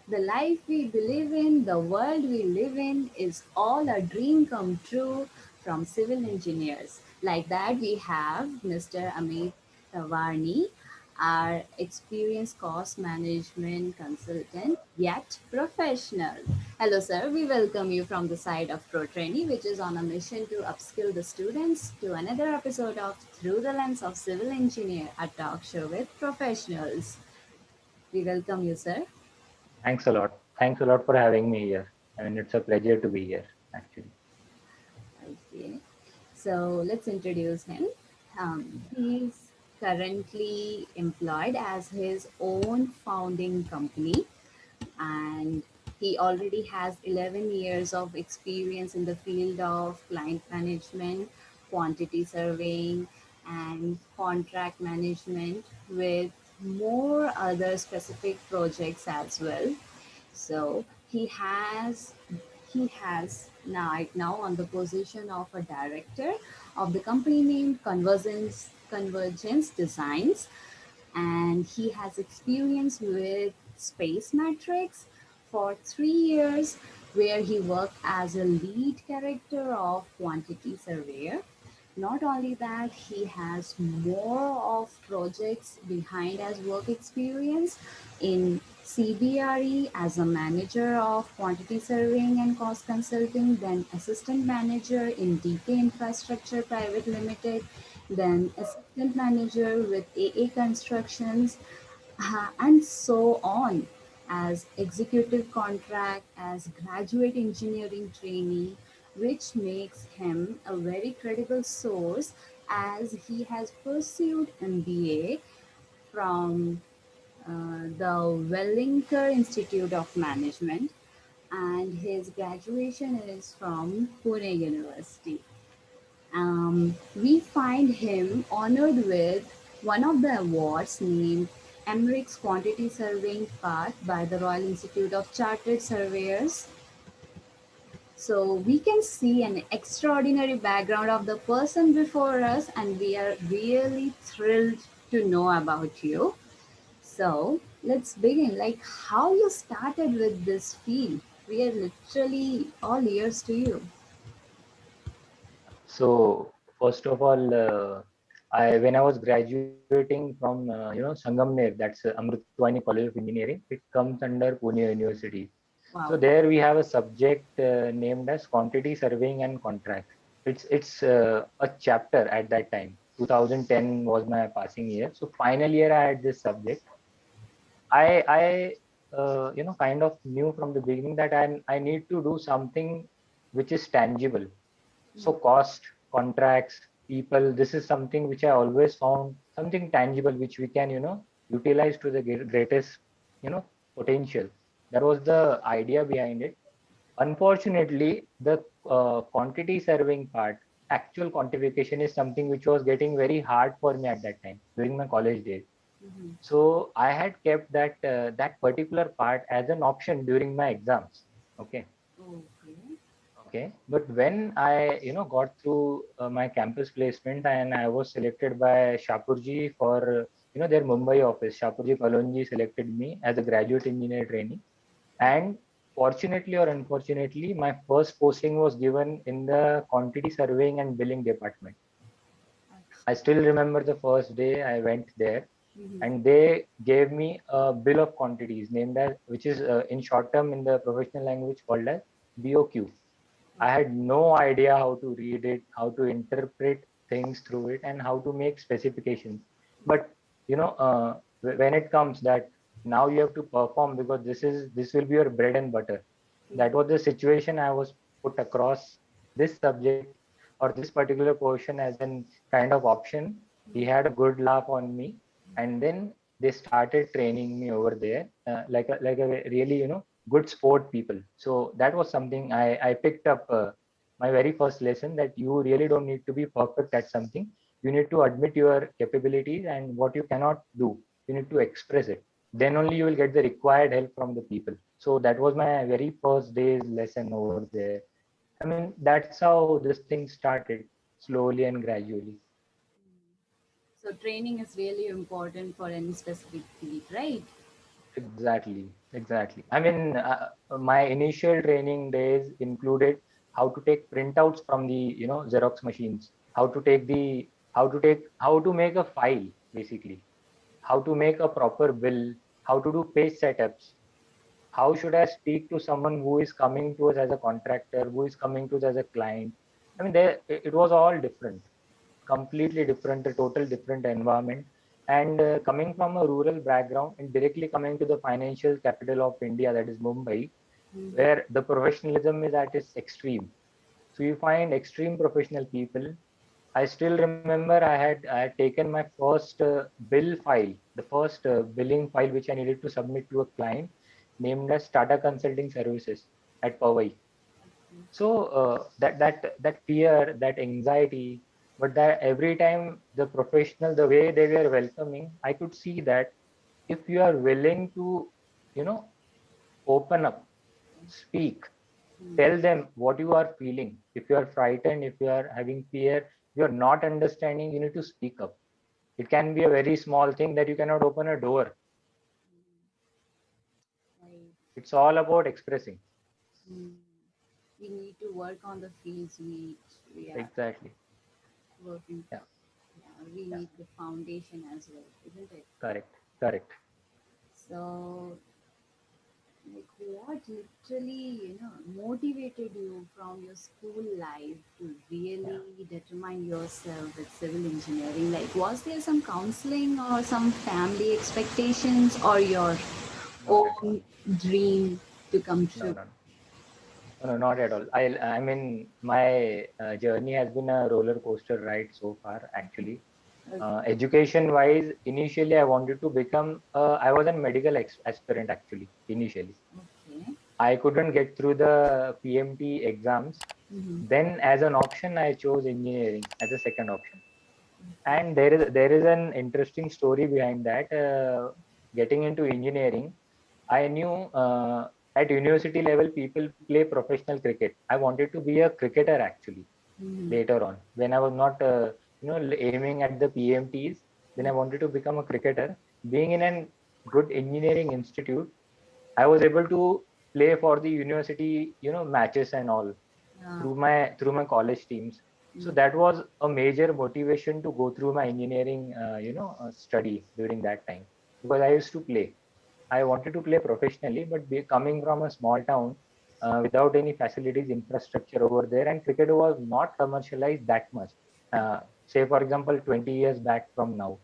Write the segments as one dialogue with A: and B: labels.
A: The life we believe in, the world we live in is all a dream come true from civil engineers. Like that, we have Mr. Amit Tawarni, our experienced cost management consultant, yet professional. Hello, sir. We welcome you from the side of ProTrainee, which is on a mission to upskill the students to another episode of Through the Lens of Civil Engineer, a talk show with professionals. We welcome you, sir.
B: Thanks a lot. Thanks a lot for having me here. I mean, it's a pleasure to be here, actually.
A: Okay, so let's introduce him. He's currently employed as his own founding company, and he already has 11 years of experience in the field of client management, quantity surveying, and contract management, with more other specific projects as well. So he has now right now on the position of a director of the company named Convergence Designs, and he has experience with Space Matrix for 3 years, where he worked as a lead character of quantity surveyor. Not only that, he has more of projects behind as work experience in CBRE as a manager of quantity surveying and cost consulting, then assistant manager in DK Infrastructure Private Limited, then assistant manager with AA Constructions, and so on, as executive contract, as graduate engineering trainee, which makes him a very credible source as he has pursued MBA from the Wellinger Institute of Management, and his graduation is from Pune University. We find him honored with one of the awards named Emmerich's Quantity Surveying Part by the Royal Institute of Chartered Surveyors. So we can see an extraordinary background of the person before us, and we are really thrilled to know about you. So let's begin. Like how you started with this field. We are literally all ears to you.
B: So, first of all, when I was graduating from Sangamner, that's Amritwani College of Engineering. It comes under Pune University. So
A: Wow.
B: there we have a subject named as quantity surveying and contracts. It's a chapter at that time. 2010 was my passing year. So final year I had this subject. I kind of knew from the beginning that I need to do something which is tangible. So cost, contracts, people, this is something which I always found something tangible which we can, utilize to the greatest, you know, potential. That was the idea behind it. Unfortunately, the quantity surveying part, actual quantification is something which was getting very hard for me at that time during my college days.
A: Mhm.
B: So I had kept that particular part as an option during my exams. Okay.
A: Okay.
B: Okay. But when I, got through my campus placement and I was selected by Shapurji for, their Mumbai office, Shapurji Kalonji selected me as a graduate engineer trainee. And fortunately or unfortunately, my first posting was given in the quantity surveying and billing department. I still remember the first day I went there,
A: Mhm.
B: and they gave me a bill of quantities named as, which is in short term in the professional language called as BOQ. I had no idea how to read it, how to interpret things through it, and how to make specifications. But when it comes that now you have to perform because this will be your bread and butter. That was the situation I was put across this subject or this particular portion as an kind of option. He had a good laugh on me, and then they started training me over there, like a really good sport people. So that was something I picked up my very first lesson, that you really don't need to be perfect at something. You need to admit your capabilities and what you cannot do. You need to express it. Then only you will get the required help from the people. So that was my very first day's lesson over there. I mean, that's how this thing started, slowly and gradually.
A: So training is really important for any specific field, right?
B: Exactly, Exactly. I mean, my initial training days included how to take printouts from the, Xerox machines, how to make a file, basically, how to make a proper bill, how to do page setups, how should I speak to someone who is coming to us as a contractor, who is coming to us as a client. I mean, it was all different, completely different, a total different environment. And coming from a rural background and directly coming to the financial capital of India, that is Mumbai,
A: Mhm.
B: where the professionalism is at its extreme. So you find extreme professional people. I still remember I had taken my first bill file, the first billing file which I needed to submit to a client named as Tata Consulting Services at Powai. So that fear, that anxiety, but that every time the professional, the way they were welcoming, I could see that if you are willing to, you know, open up, speak,
A: Mhm.
B: tell them what you are feeling. If you are frightened, if you are having fear, you are not understanding, you need to speak up. It can be a very small thing that you cannot open a door.
A: Right.
B: It's all about expressing.
A: Mm. We need to work on the fields we are
B: Exactly.
A: working.
B: Yeah.
A: Yeah, we
B: Yeah.
A: need the foundation as well, isn't it?
B: Correct. Correct.
A: So, like, what literally, motivated you from your school life to
B: Yeah.
A: really determine yourself with civil engineering? Like, was there some counseling or some family expectations or your
B: Not at all.
A: own dream to come
B: No,
A: true?
B: no, no. No, not at all. I mean, my journey has been a roller coaster ride so far, actually.
A: Okay.
B: Education wise, initially I wanted to become, I was a medical aspirant actually, initially.
A: Okay.
B: I couldn't get through the PMT exams.
A: Mm-hmm.
B: Then, as an option, I chose engineering as a second option. And there is an interesting story behind that. Getting into engineering, I knew at university level people play professional cricket. I wanted to be a cricketer actually
A: Mm-hmm.
B: later on when I was not aiming at the PMTs. Then I wanted to become a cricketer. Being in a good engineering institute, I was able to play for the university, matches and all
A: Yeah.
B: through my college teams. So
A: Mm-hmm.
B: that was a major motivation to go through my engineering, study during that time, because I used to play. I wanted to play professionally, but coming from a small town without any facilities, infrastructure over there, and cricket was not commercialized that much. Say, for example, 20 years back from now,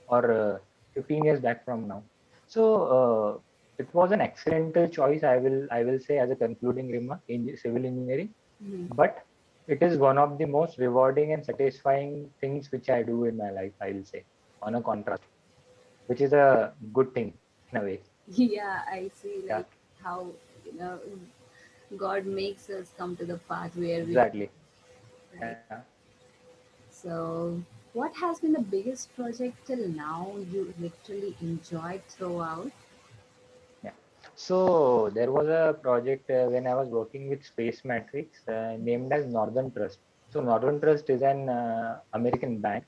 B: or 15 years back from now. So it was an accidental choice, I will say, as a concluding remark in civil engineering,
A: Mm-hmm.
B: but it is one of the most rewarding and satisfying things which I do in my life, I will say, on a contrast, which is a good thing in a way.
A: Yeah, I see,
B: Yeah,
A: like how, you know, God makes us come to the path where we,
B: exactly.
A: right?
B: Yeah.
A: So, what has been the biggest project till now you literally enjoyed throughout?
B: Yeah. So there was a project when I was working with Space Matrix named as Northern Trust. So Northern Trust is an American bank,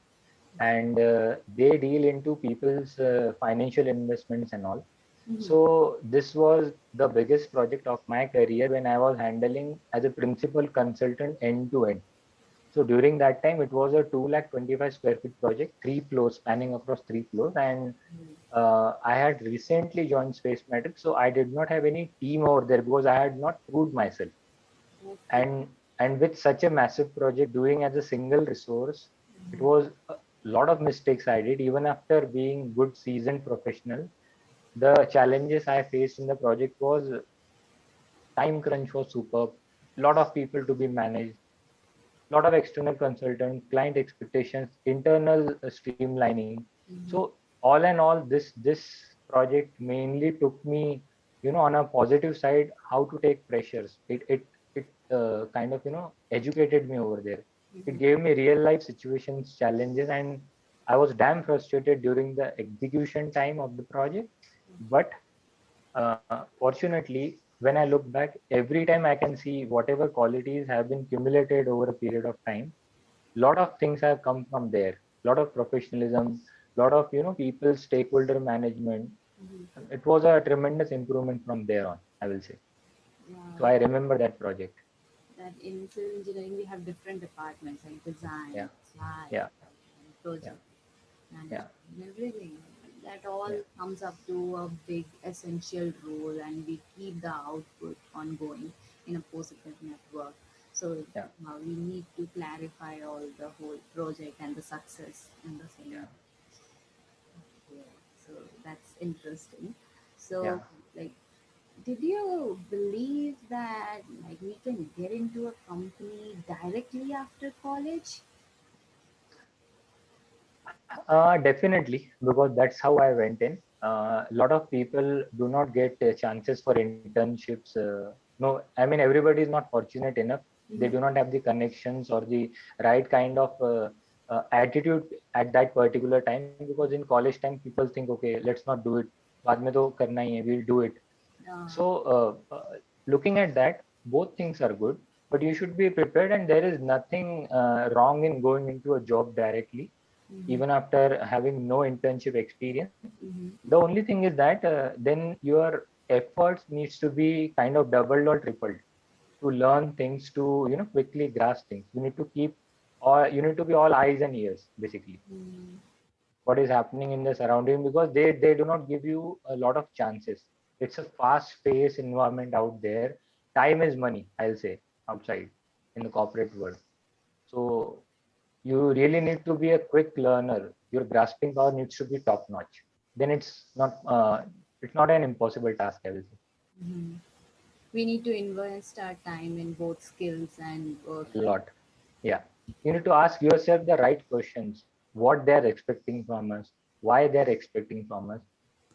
B: and they deal into people's financial investments and all.
A: Mm-hmm.
B: So this was the biggest project of my career when I was handling as a principal consultant end to end. So during that time, it was a 2 lakh 25 square feet project, 3 floors, spanning across 3 floors. And I had recently joined Space Matrix, so I did not have any team over there because I had not proved myself.
A: Okay.
B: And with such a massive project doing as a single resource, it was a lot of mistakes I did, even after being good seasoned professional. The challenges I faced in the project was time crunch was superb, lot of people to be managed, lot of external consultant, client expectations, internal streamlining.
A: Mm-hmm.
B: So all in all, this project mainly took me, on a positive side, how to take pressures. It kind of educated me over there. It
A: Mm-hmm.
B: gave me real life situations, challenges, and I was damn frustrated during the execution time of the project. But fortunately, when I look back, every time I can see whatever qualities have been accumulated over a period of time. Lot of things have come from there. Lot of professionalism, lot of people stakeholder management.
A: Mhm.
B: It was a tremendous improvement from there on, I will say. So
A: Yeah,
B: I remember that project.
A: that in civil engineering we have different departments like design,
B: Yeah,
A: design,
B: yeah,
A: and project
B: yeah, yeah,
A: management, and everything. That all
B: yeah,
A: comes up to a big essential role, and we keep the output ongoing in a positive network. So
B: yeah,
A: we need to clarify all the whole project and the success in the same.
B: yeah,
A: Yeah, so that's interesting.
B: yeah.
A: So, like, did you believe that like we can get into a company directly after college?
B: Definitely, because that's how I went in. A lot of people do not get chances for internships. No, I mean everybody is not fortunate enough. They
A: Mm-hmm.
B: do not have the connections or the right kind of attitude at that particular time. Because in college time, people think, okay, let's not do it. बाद में तो करना ही है, we'll do it. So, looking at that, both things are good, but you should be prepared, and there is nothing wrong in going into a job directly
A: Mm-hmm.
B: even after having no internship experience.
A: Mm-hmm.
B: The only thing is that then your efforts needs to be kind of doubled or tripled to learn things, to quickly grasp things. You need to keep, or you need to be all eyes and ears basically
A: Mm-hmm.
B: what is happening in the surrounding, because they do not give you a lot of chances. It's a fast paced environment out there. Time is money, I'll say, outside in the corporate world. So you really need to be a quick learner. Your grasping power needs to be top notch. Then it's not an impossible task, I will say.
A: Mm-hmm. We need to invest our time in both skills and work.
B: A lot. Yeah. You need to ask yourself the right questions. What they're expecting from us, why they're expecting from us,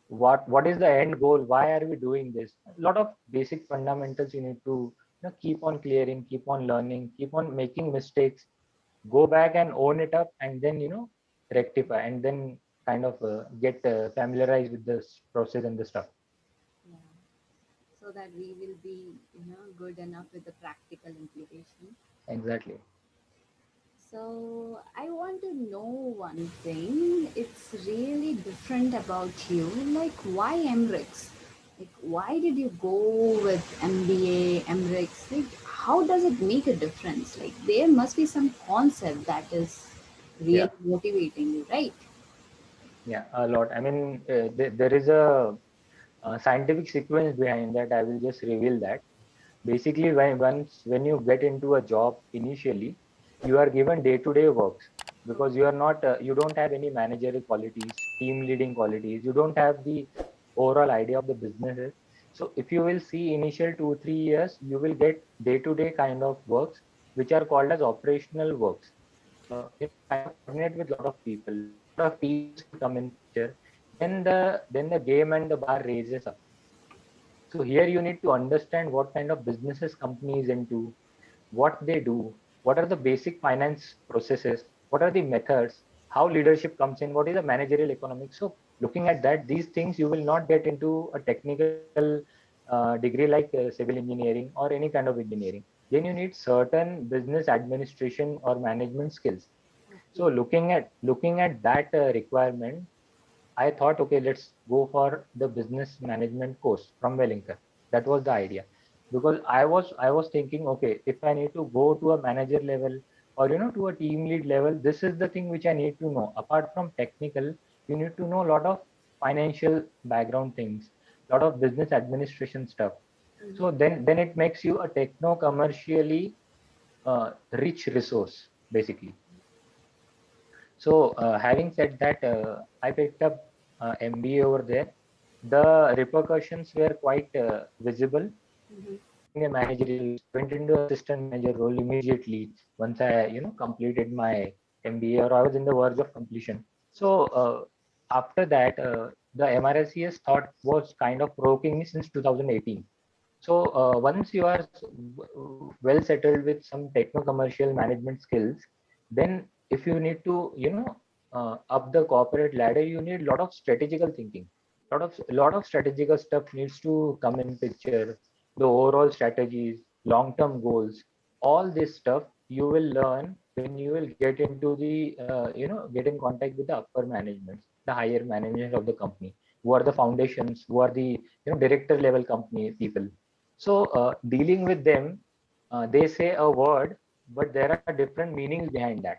B: what is the end goal, why are we doing this. A lot of basic fundamentals you need to keep on clearing, keep on learning, keep on making mistakes, go back and own it up, and then rectify, and then kind of get familiarized with this process and the stuff.
A: Yeah. So that we will be, good enough with the practical implication.
B: Exactly.
A: So I want to know one thing. It's really different about you. Like why Emrix? Like why did you go with MBA, Emrix? Like how does it make a difference? Like there must be some concept that is
B: Yeah,
A: really motivating you, right?
B: yeah, a lot. I mean, there is a scientific sequence behind that. I will just reveal that. Basically, when you get into a job initially, you are given day-to-day works, because you don't have any managerial qualities, team leading qualities. You don't have the overall idea of the businesses. So if you will see initial 2 3 years, you will get day-to-day kind of works, which are called as operational works. Kind of coordinate with a lot of people. A lot of teams will come in picture. Then the game and the bar raises up. So here you need to understand what kind of businesses company is into, what they do, what are the basic finance processes, what are the methods, how leadership comes in, what is the managerial economics. So looking at that, these things you will not get into a technical degree like civil engineering or any kind of engineering. Then you need certain business administration or management skills. So
A: Okay.
B: looking at that requirement, I thought, okay, let's go for the business management course from Wellington. That was the idea, because I was thinking, okay, if I need to go to a manager level or to a team lead level, this is the thing which I need to know. Apart from technical, you need to know a lot of financial background things, a lot of business administration stuff. So
A: Mhm.
B: then it makes you a techno commercially rich resource basically. So, having said that, I picked up MBA over there. The repercussions were quite visible.
A: Mhm.
B: Being a managerial, I went into assistant manager role immediately once I, completed my MBA, or I was in the verge of completion. So, after that, the MRSCS thought was kind of provoking me since 2018. So once you are well settled with some techno commercial management skills, then if you need to up the corporate ladder, you need a lot of strategical thinking. Lot of strategical stuff needs to come in picture. The overall strategies, long term goals, all this stuff you will learn when you will get into the get in contact with the upper management, the higher management of the company. who are the foundations, who are the director level company people. So dealing with them, they say a word, but there are different meanings behind that.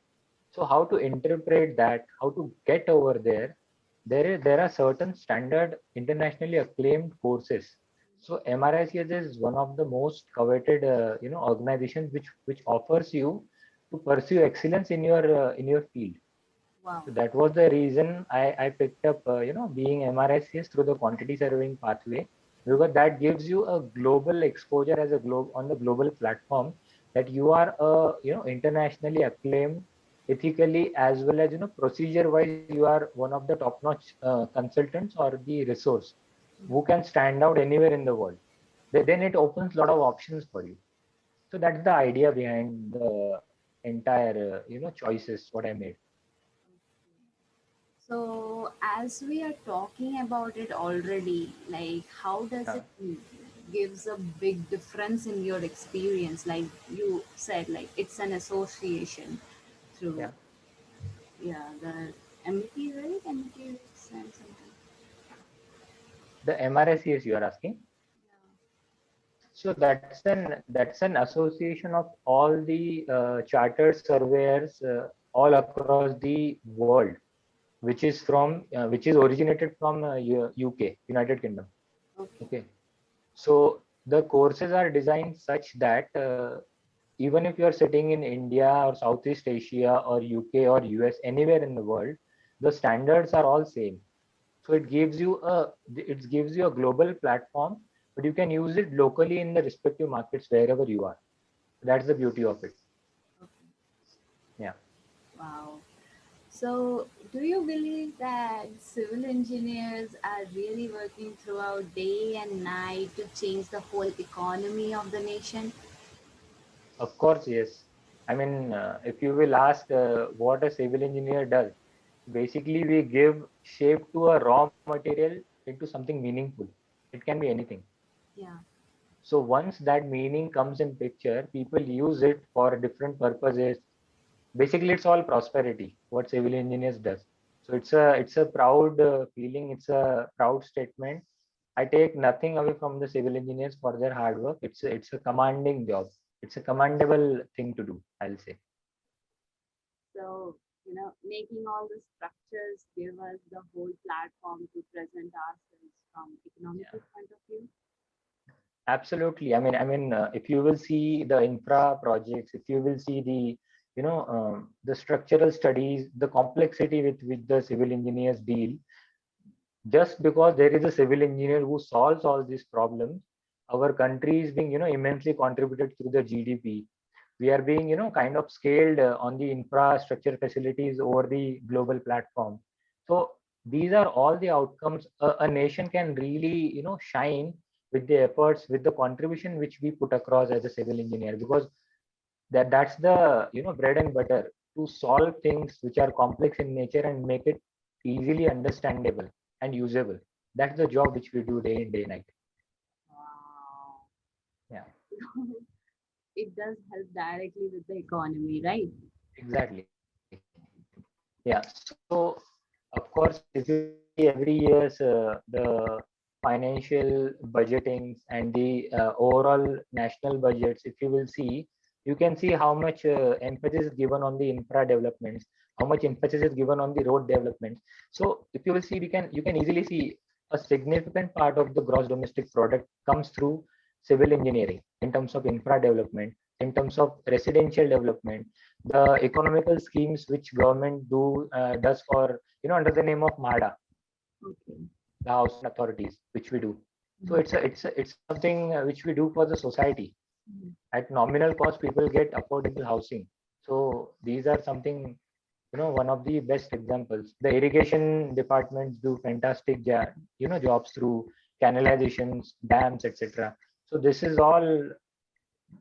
B: So how to interpret that, how to get over there, there are certain standard internationally acclaimed courses. So MRICS is one of the most coveted organizations which offers you to pursue excellence in your field.
A: Wow.
B: So that was the reason I picked up being MRICS through the quantity surveying pathway, because that gives you a global exposure as a globe on the global platform, that you are internationally acclaimed, ethically as well as procedure wise you are one of the top notch consultants or the resource who can stand out anywhere in the world. Then it opens a lot of options for you. So that's the idea behind the entire choices what I made.
A: So, as we are talking about it already, like how does
B: Yeah,
A: it gives a big difference in your experience? Like you said, like it's an association through,
B: yeah.
A: yeah, the MT, right? MT and something.
B: The MRSES you are asking. So that's an association of all the chartered surveyors all across the world, which is originated from UK, United Kingdom.
A: Okay.
B: Okay, so the courses are designed such that even if you are sitting in India or Southeast Asia or UK or US, anywhere in the world, the standards are all same. So it gives you a global platform, but you can use it locally in the respective markets wherever you are. That's the beauty of it.
A: Okay.
B: Yeah.
A: Wow. So, do you believe that civil engineers are really working throughout day and night to change the whole economy of the nation?
B: Of course, yes. I mean, if you will ask what a civil engineer does, basically we give shape to a raw material into something meaningful. It can be anything.
A: Yeah.
B: So once that meaning comes in picture, people use it for different purposes. Basically, it's all prosperity. What civil engineers does. So it's a proud feeling. It's a proud statement. I take nothing away from the civil engineers for their hard work. It's a commanding job. It's a commendable thing to do, I'll say.
A: So, making all the structures give us the whole platform to present ourselves from economical
B: Yeah,
A: point of view.
B: absolutely. If you will see the infra projects, if you will see the the structural studies, the complexity with which the civil engineers deal, just because there is a civil engineer who solves all these problems, our country is being immensely contributed through the GDP. We are being kind of scaled on the infrastructure facilities over the global platform. So these are all the outcomes a nation can really shine with the efforts, with the contribution which we put across as a civil engineer, because that's the bread and butter, to solve things which are complex in nature and make it easily understandable and usable. That's the job which we do day in day night.
A: Wow.
B: Yeah,
A: It does help directly with the economy, right?
B: exactly. Yeah, so of course, if you will see every year's the financial budgetings and the overall national budgets, if you will see, you can see how much emphasis is given on the infra developments, how much emphasis is given on the road developments. So if you will see, you can easily see a significant part of the gross domestic product comes through civil engineering in terms of infra development, in terms of residential development, the economical schemes which government does for under the name of MADA,
A: Okay.
B: the housing authorities, which we do. So
A: Mhm.
B: it's something which we do for the society.
A: Mhm.
B: At nominal cost, people get affordable housing. So these are something, one of the best examples. The irrigation departments do fantastic jobs through canalizations, dams, etc. So this is all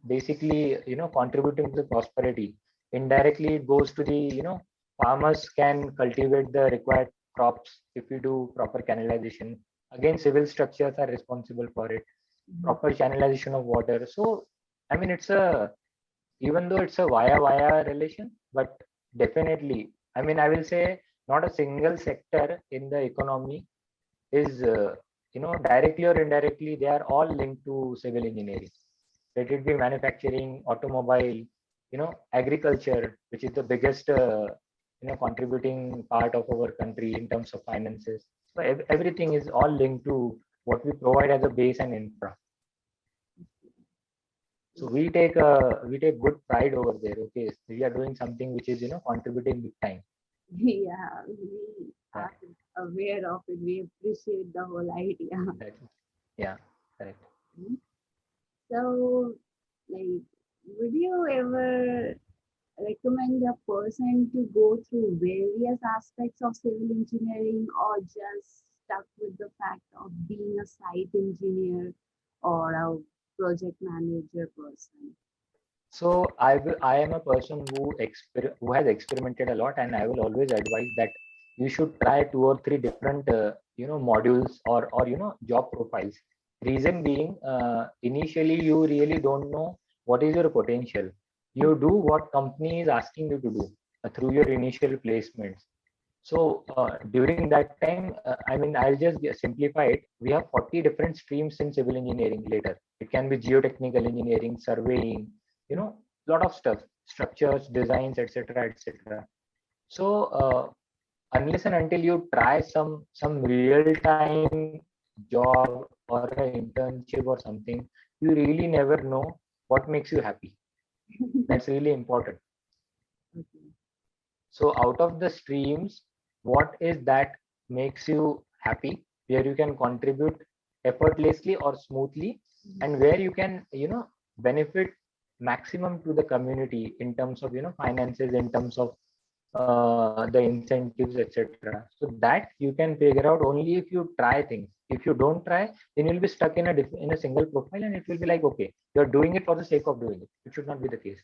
B: basically contributing to the prosperity. Indirectly it goes to the farmers can cultivate the required crops if we do proper canalization. Again, civil structures are responsible for it,
A: Mhm.
B: proper channelization of water. So I mean, it's a, even though it's a via relation, but definitely, I mean, I will say not a single sector in the economy is directly or indirectly, they are all linked to civil engineering. Let it be manufacturing, automobile, agriculture, which is the biggest contributing part of our country in terms of finances. So everything is all linked to what we provide as a base and infra. So we take good pride over there. Okay, we are doing something which is contributing big time.
A: Yeah, we
B: Yeah,
A: are aware of it. We appreciate the whole idea.
B: exactly. Yeah, correct.
A: So, like, would you ever recommend a person to go through various aspects of civil engineering, or just stuck with the fact of being a site engineer or a project manager person?
B: So I am a person who has experimented a lot, and I will always advise that you should try 2 or 3 different modules or job profiles. Reason being, initially you really don't know what is your potential. You do what company is asking you to do through your initial placements. So during that time, I'll just simplify it. We have 40 different streams in civil engineering later. It can be geotechnical engineering, surveying, lot of stuff, structures, designs, etc., etc. So unless and until you try some real time job or an internship or something, you really never know what makes you happy. That's really important.
A: Okay.
B: So out of the streams, what is that makes you happy, where you can contribute effortlessly or smoothly, and where you can, benefit maximum to the community in terms of, finances, in terms of the incentives, etc. So that you can figure out only if you try things. If you don't try, then you'll be stuck in a single profile, and it will be like, okay, you're doing it for the sake of doing it. It should not be the case.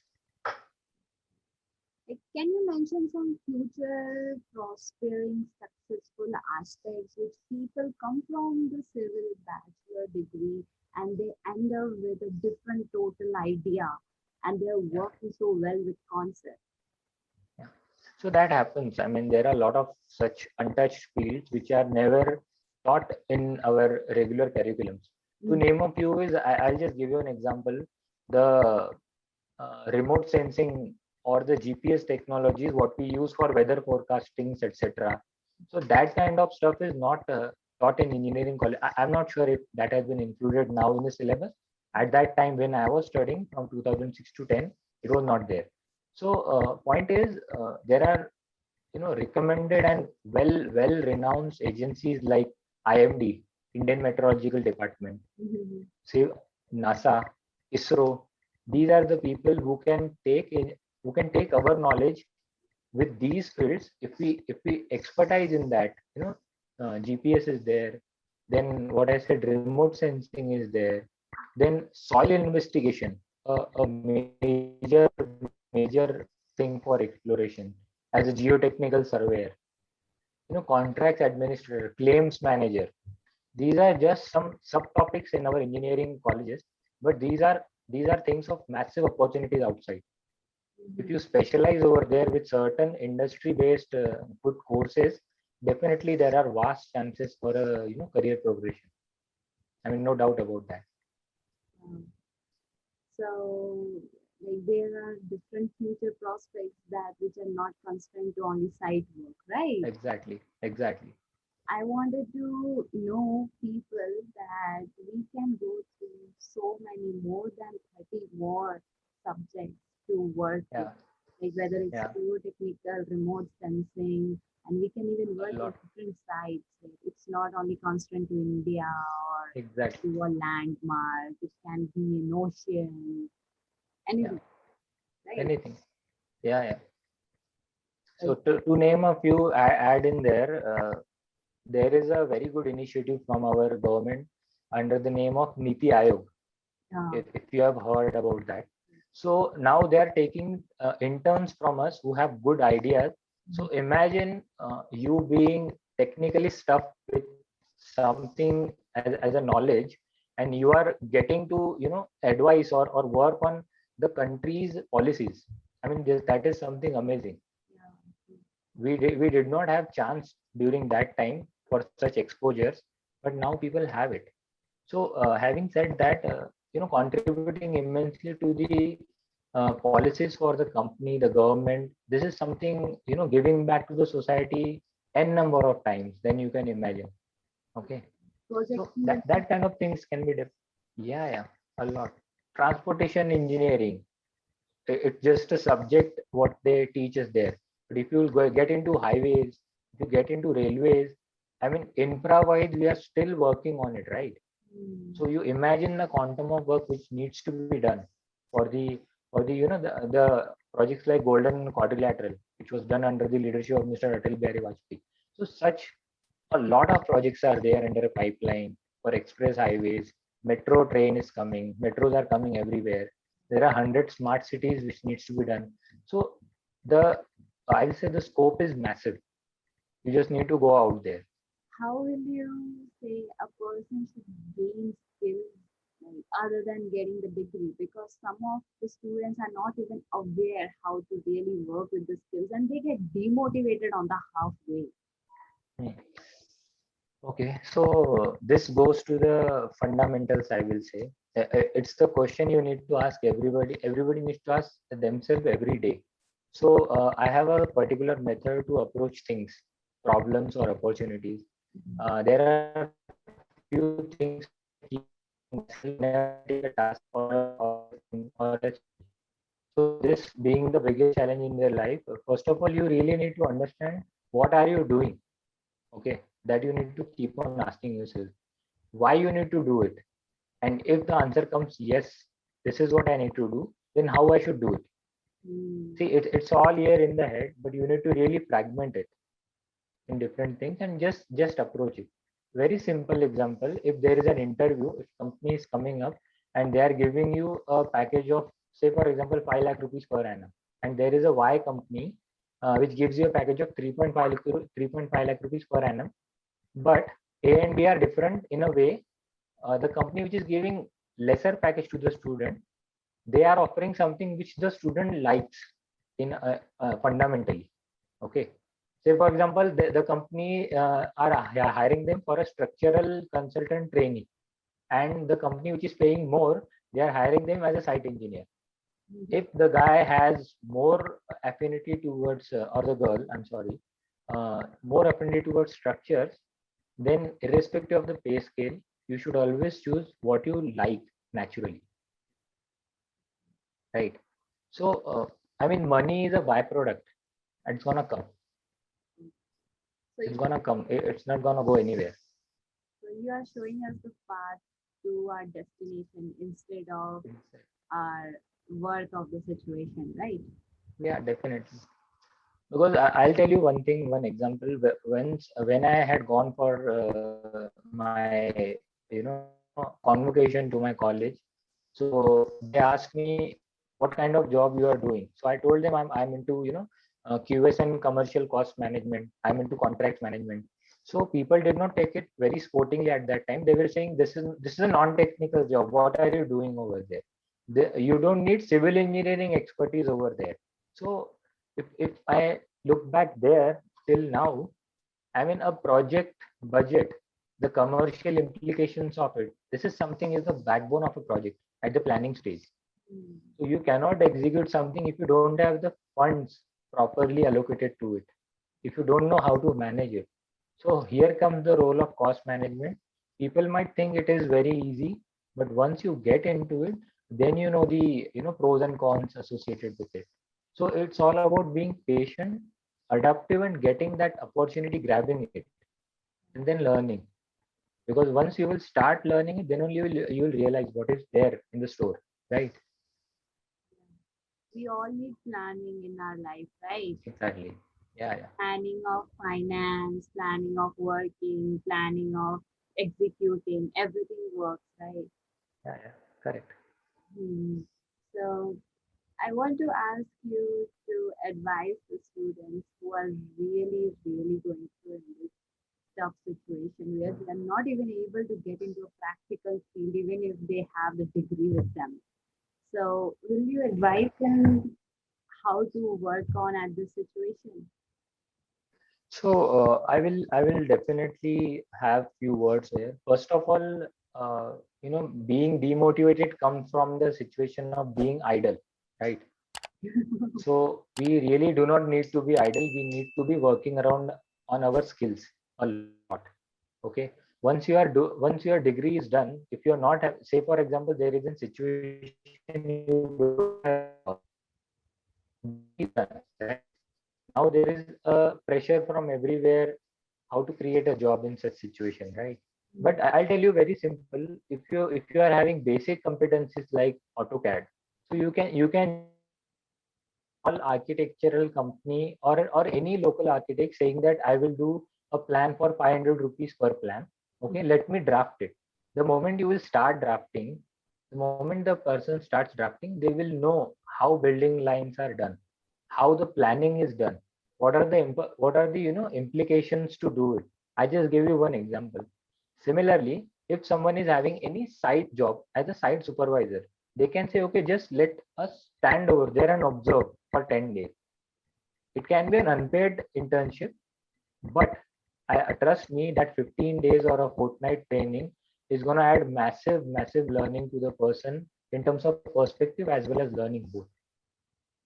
A: Like, can you mention some future prospering successful aspects which people come from the civil bachelor degree and they end up with a different total idea and they're
B: Yeah.
A: working so well with concept?
B: Yeah. So that happens. There are a lot of such untouched fields which are never taught in our regular curriculums. To
A: Mm.
B: name a few is, I'll just give you an example. The remote sensing or the GPS technologies, what we use for weather forecastings, etc. So that kind of stuff is not taught in engineering college. I'm not sure if that has been included now in the syllabus. At that time when I was studying from 2006 to 10, it was not there. So point is, there are recommended and well renowned agencies like IMD, Indian Meteorological Department,
A: Mhm.
B: say NASA, ISRO. These are the people who can take our knowledge with these fields. If we expertise in that, GPS is there. Then what I said, remote sensing is there. Then soil investigation, a major thing for exploration as a geotechnical surveyor. Contracts administrator, claims manager. These are just some subtopics in our engineering colleges, but these are things of massive opportunities outside. If you
A: Mhm.
B: specialize over there with certain industry based good courses, definitely there are vast chances for a career progression. No doubt about that.
A: Um, so, like, there are different future prospects that which are not constrained to only site work, right?
B: Exactly.
A: I wanted to know people that we can go through so many more than 30 more subjects to work with,
B: Yeah,
A: like whether it's
B: yeah,
A: geotechnical, remote sensing, and we can even
B: a
A: work at
B: lot.
A: different sites. Like, it's not only constrained to India or
B: Exactly.
A: to a landmark, it can be an ocean,
B: Yeah,
A: anything, right?
B: anything. Yeah, yeah. So
A: Like,
B: to name a few, I add in there. There is a very good initiative from our government under the name of Niti Aayog,
A: uh,
B: if you have heard about that. So now they are taking interns from us who have good ideas. So imagine you being technically stuffed with something as a knowledge, and you are getting to advise or work on the country's policies. That is something amazing.
A: yeah.
B: We did not have chance during that time for such exposures. but now people have it. So having said that, contributing immensely to the policies for the company, the government, this is something, giving back to the society n number of times than you can imagine. Okay. So
A: Projecting the
B: that kind of things can be yeah, yeah, a lot. Transportation engineering, it's just a subject what they teach us there. But if you get into highways, if you get into railways, I mean, infra wise, we are still working on it, right?
A: mm,
B: So you imagine the quantum of work which needs to be done for the the projects like Golden Quadrilateral, which was done under the leadership of Mr. Atal Bihari Vajpayee. So such a lot of projects are there under a pipeline for express highways. Metro train is coming. Metros are coming everywhere. There are 100 smart cities which needs to be done. So the I'll say the scope is massive. You just need to go out there.
A: how will you say a person should gain skills like, other than getting the degree? Because some of the students are not even aware how to really work with the skills and they get demotivated on the halfway.
B: Hmm. Okay, so this goes to the fundamentals, I will say. It's the question you need to ask everybody. Everybody needs to ask themselves every day. So I have a particular method to approach things, problems or opportunities. There are few things I keep asking myself whenever I take a task or a thing or a challenge. So this being the biggest challenge in their life, first of all, you really need to understand what are you doing. Okay, that you need to keep on asking yourself why you need to do it. And if the answer comes yes, this is what I need to do, then how I should do it.
A: Mm,
B: See, it's all here in the head, but you need to really fragment it in different things and just approach it. Very simple example, if there is an interview, if company is coming up and they are giving you a package of, say for example, 5 lakh rupees per annum, and there is a Y company which gives you a package of 3.5 lakh rupees per annum, but A and B are different in a way. The company which is giving lesser package to the student, they are offering something which the student likes in fundamentally. Okay, say for example, the company are hiring them for a structural consultant trainee, and the company which is paying more, they are hiring them as a site engineer.
A: mhm.
B: If the guy has more affinity towards or the girl, I'm sorry, more affinity towards structures, then irrespective of the pay scale, you should always choose what you like naturally, right? So I mean, money is a byproduct and it's gonna come.
A: So,
B: It's gonna come. It's not gonna go anywhere.
A: so you are showing us the path to our destination instead of our work of the situation, right?
B: Yeah, definitely. Because I'll tell you one thing, one example. When I had gone for my convocation to my college, so they asked me what kind of job you are doing. So I told them I'm into QS and commercial cost management. I'm into contract management. So people did not take it very sportingly at that time. They were saying this is a non-technical job. What are you doing over there? You don't need civil engineering expertise over there. So if I look back there till now, I mean a project budget, the commercial implications of it. This is something is the backbone of a project at the planning stage.
A: Mm,
B: So you cannot execute something if you don't have the funds properly allocated to it. If you don't know how to manage it. So here comes the role of cost management. People might think it is very easy, but once you get into it, then you know the pros and cons associated with it. So it's all about being patient, adaptive, and getting that opportunity, grabbing it, and then learning. Because once you will start learning it, then only you will realize what is there in the store, right?
A: we all need planning in our life, right?
B: Exactly. Yeah, yeah,
A: Planning of finance, planning of working, planning of executing, everything works, right?
B: yeah, yeah. Correct.
A: Hmm. So I want to ask you to advise the students who are really going through in this tough situation where they are not even able to get into a practical field, even if they have the degree with them. So, will you advise them how to work on at this situation?
B: So I will definitely have few words here. First of all, being demotivated comes from the situation of being idle, right? So we really do not need to be idle. We need to be working around on our skills a lot. Okay. Once your degree is done, if you're not say for example there is a situation you don't have a job, degree is done, right? Now there is a pressure from everywhere how to create a job in such situation, right? But I'll tell you very simple. If you are having basic competencies like AutoCAD, so you can just go to any small architectural company or any local architect saying that I will do a plan for 500 rupees per plan. Okay, let me draft it. The moment you will start drafting, the moment the person starts drafting, they will know how building lines are done, how the planning is done, what are the implications to do it. I just give you one example. Similarly, if someone is having any site job as a site supervisor, they can say, okay, just let us stand over there and observe for 10 days. It can be an unpaid internship, but trust me that 15 days or a fortnight training is going to add massive, massive learning to the person in terms of perspective as well as learning both.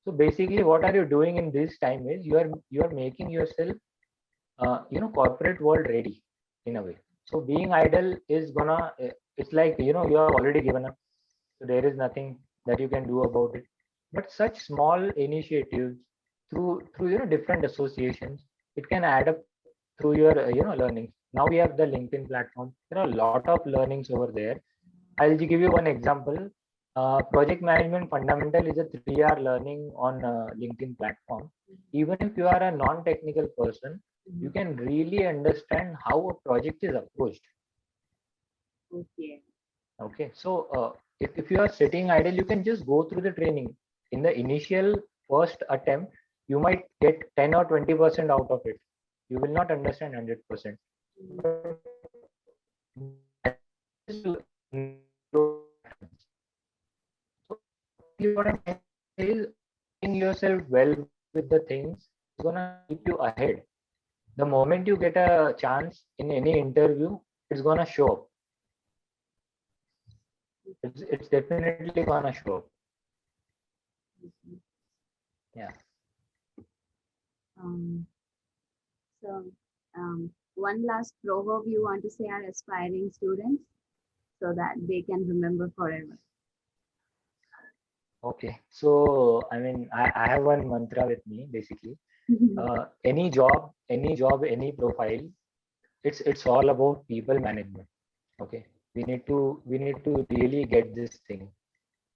B: So basically, what are you doing in this time is you are making yourself corporate world ready in a way. So being idle is gonna it's like you have already given up, so there is nothing that you can do about it. But such small initiatives through different associations, it can add up through your learnings. Now we have the LinkedIn platform. There are a lot of learnings over there. I'll give you one example. Project management fundamental is a 3-hour learning on LinkedIn platform. Even if you are a non-technical person, you
A: Mhm.
B: can really understand how a project is approached.
A: Okay.
B: Okay, so if you are sitting idle, you can just go through the training. In the initial first attempt, you might get 10 or 20% out of it. You will not understand 100%.
A: Mm.
B: But that is slowly happens. So basically, what I'm trying to say is acquainting yourself well with the things is gonna keep you ahead. The moment you get a chance in any interview, it's gonna show up. It's definitely gonna show up.
A: Mhm.
B: Yeah.
A: Um, so, one last proverb you want to say our aspiring students so that they can remember forever.
B: Okay. So I mean, I have one mantra with me basically. Any job, any profile, it's all about people management. Okay. We need to really get this thing.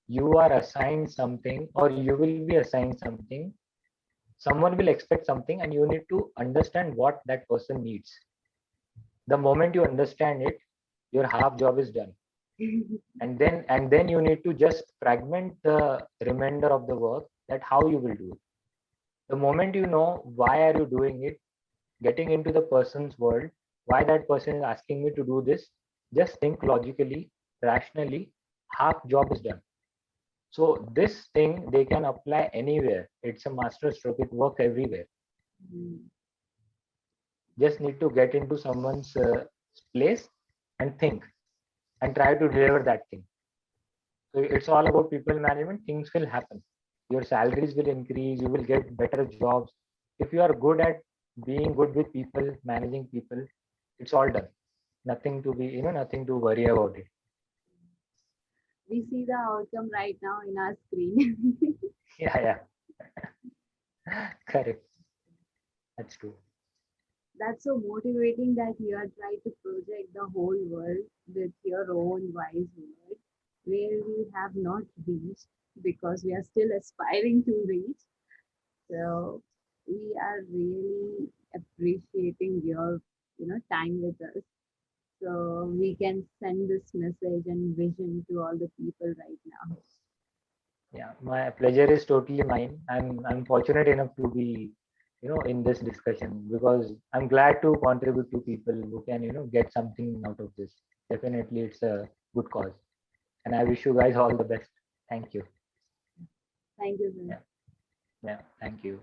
B: You are assigned something or you will be assigned something. Someone will expect something and you need to understand what that person needs. The moment you understand it, your half job is done. And then you need to just fragment the remainder of the work, that how you will do it. The moment you know why are you doing it, getting into the person's world, why that person is asking me to do this, just think logically, rationally, half job is done. So this thing they can apply anywhere. It's a master stroke, it works everywhere.
A: Mm.
B: Just need to get into someone's place and think and try to deliver that thing. So it's all about people management. Things will happen. Your salaries will increase. You will get better jobs. If you are good at being good with people, managing people, it's all done. Nothing to be, nothing to worry about it.
A: We see the outcome right now in our screen.
B: Yeah, yeah. Correct. That's true.
A: That's so motivating that you are trying to project the whole world with your own wise word, where we have not reached because we are still aspiring to reach. So we are really appreciating your, time with us. So we can send this message and vision to all the people right now.
B: Yeah, my pleasure is totally mine. I'm fortunate enough to be, in this discussion because I'm glad to contribute to people who can, get something out of this. Definitely, it's a good cause, and I wish you guys all the best. Thank you.
A: Thank you, sir.
B: Yeah, yeah. Thank you.